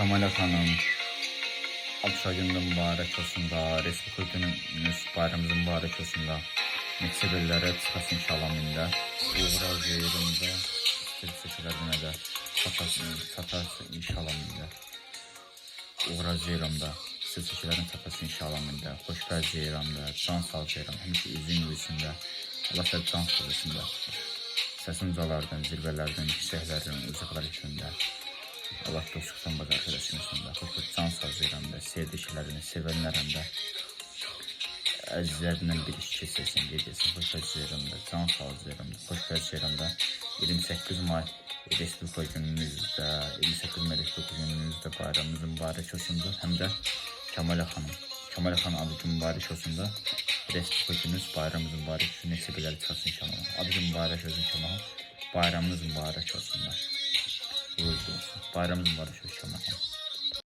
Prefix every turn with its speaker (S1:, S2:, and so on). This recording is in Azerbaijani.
S1: Kamala Hanım, Abşagında mübarək olsun da, Respublika günümüz bayramımız mübarək olsun da. Neçə bellərə çıxasın inşallah mində. Uğur yerində, istirçəklərinə də çatasın inşallah mində. Uğur yerində, istirçəklərin çatasın inşallah mində. Xoşbəxt yerində, can sağ yerində, həmişə üzün yüzündə, Allah səb can sağlısında. Səsin ucalardan, zirvələrdən, yüksəklərdən, uzaqlar içində. Allah dostluqdan bak arkadaşımızdan xoşbəxt can sağ yerində, sevdiklərini, sevənlərində. Əzizlərindən bir iş keçirsin, gedilsin, xoşbəxt yerində, can sağ yerində, xoşbəxt yerində. 28 may Respublika günümüzdə, 28 may Respublika günümüzdə bayramımız mübarək olsundur. Həm də Kamala xanım adı gün mübarək olsundur. Respublika günümüz bayramımız mübarək olsun, neçə beləri çıxasın inşallah. Adı gün mübarək olsun Kamala, bayramımız mübarək olsunlar. Buyurdu olsun, bayramımız mübarək olsun Kamala.